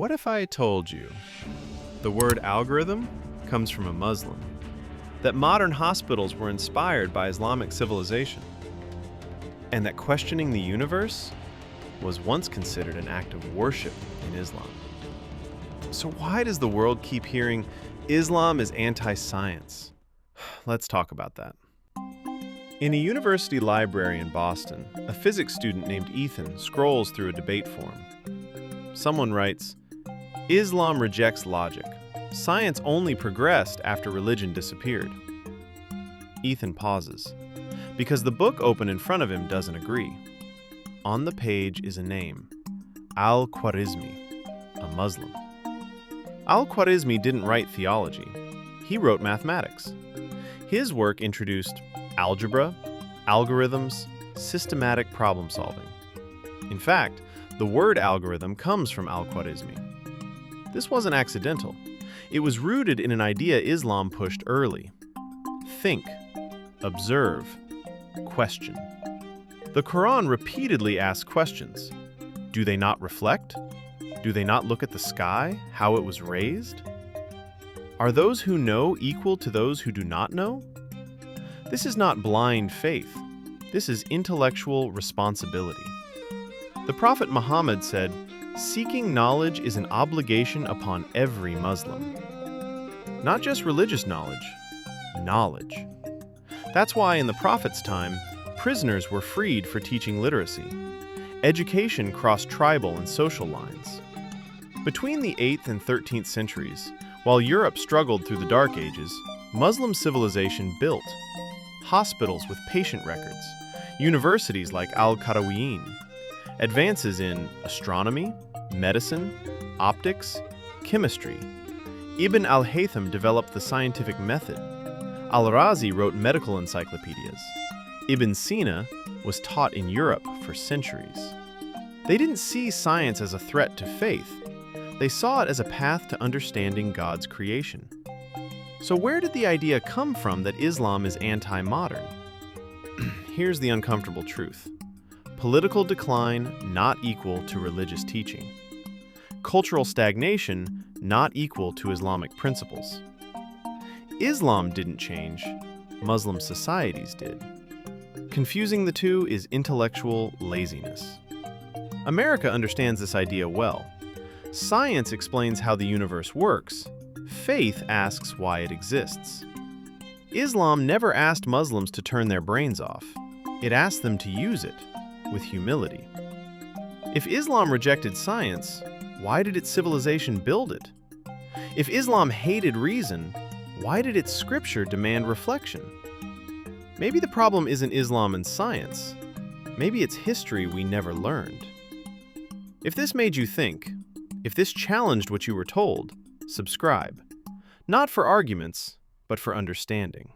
What if I told you the word algorithm comes from a Muslim, that modern hospitals were inspired by Islamic civilization, and that questioning the universe was once considered an act of worship in Islam? So why does the world keep hearing Islam is anti-science? Let's talk about that. In a university library in Boston, a physics student named Ethan scrolls through a debate forum. Someone writes, "Islam rejects logic. Science only progressed after religion disappeared." Ethan pauses, because the book open in front of him doesn't agree. On the page is a name, Al-Khwarizmi, a Muslim. Al-Khwarizmi didn't write theology. He wrote mathematics. His work introduced algebra, algorithms, systematic problem solving. In fact, the word algorithm comes from Al-Khwarizmi. This wasn't accidental. It was rooted in an idea Islam pushed early. Think, observe, question. The Quran repeatedly asks questions. Do they not reflect? Do they not look at the sky, how it was raised? Are those who know equal to those who do not know? This is not blind faith. This is intellectual responsibility. The Prophet Muhammad said, "Seeking knowledge is an obligation upon every Muslim." Not just religious knowledge, knowledge. That's why in the Prophet's time, prisoners were freed for teaching literacy. Education crossed tribal and social lines. Between the 8th and 13th centuries, while Europe struggled through the Dark Ages, Muslim civilization built hospitals with patient records, universities like Al-Qarawiyyin, advances in astronomy, medicine, optics, chemistry. Ibn al-Haytham developed the scientific method. Al-Razi wrote medical encyclopedias. Ibn Sina was taught in Europe for centuries. They didn't see science as a threat to faith. They saw it as a path to understanding God's creation. So where did the idea come from that Islam is anti-modern? Here's the uncomfortable truth. Political decline not equal to religious teaching. Cultural stagnation not equal to Islamic principles. Islam didn't change, Muslim societies did. Confusing the two is intellectual laziness. America understands this idea well. Science explains how the universe works. Faith asks why it exists. Islam never asked Muslims to turn their brains off. It asked them to use it with humility. If Islam rejected science, why did its civilization build it? If Islam hated reason, why did its scripture demand reflection? Maybe the problem isn't Islam and science. Maybe it's history we never learned. If this made you think, if this challenged what you were told, subscribe. Not for arguments, but for understanding.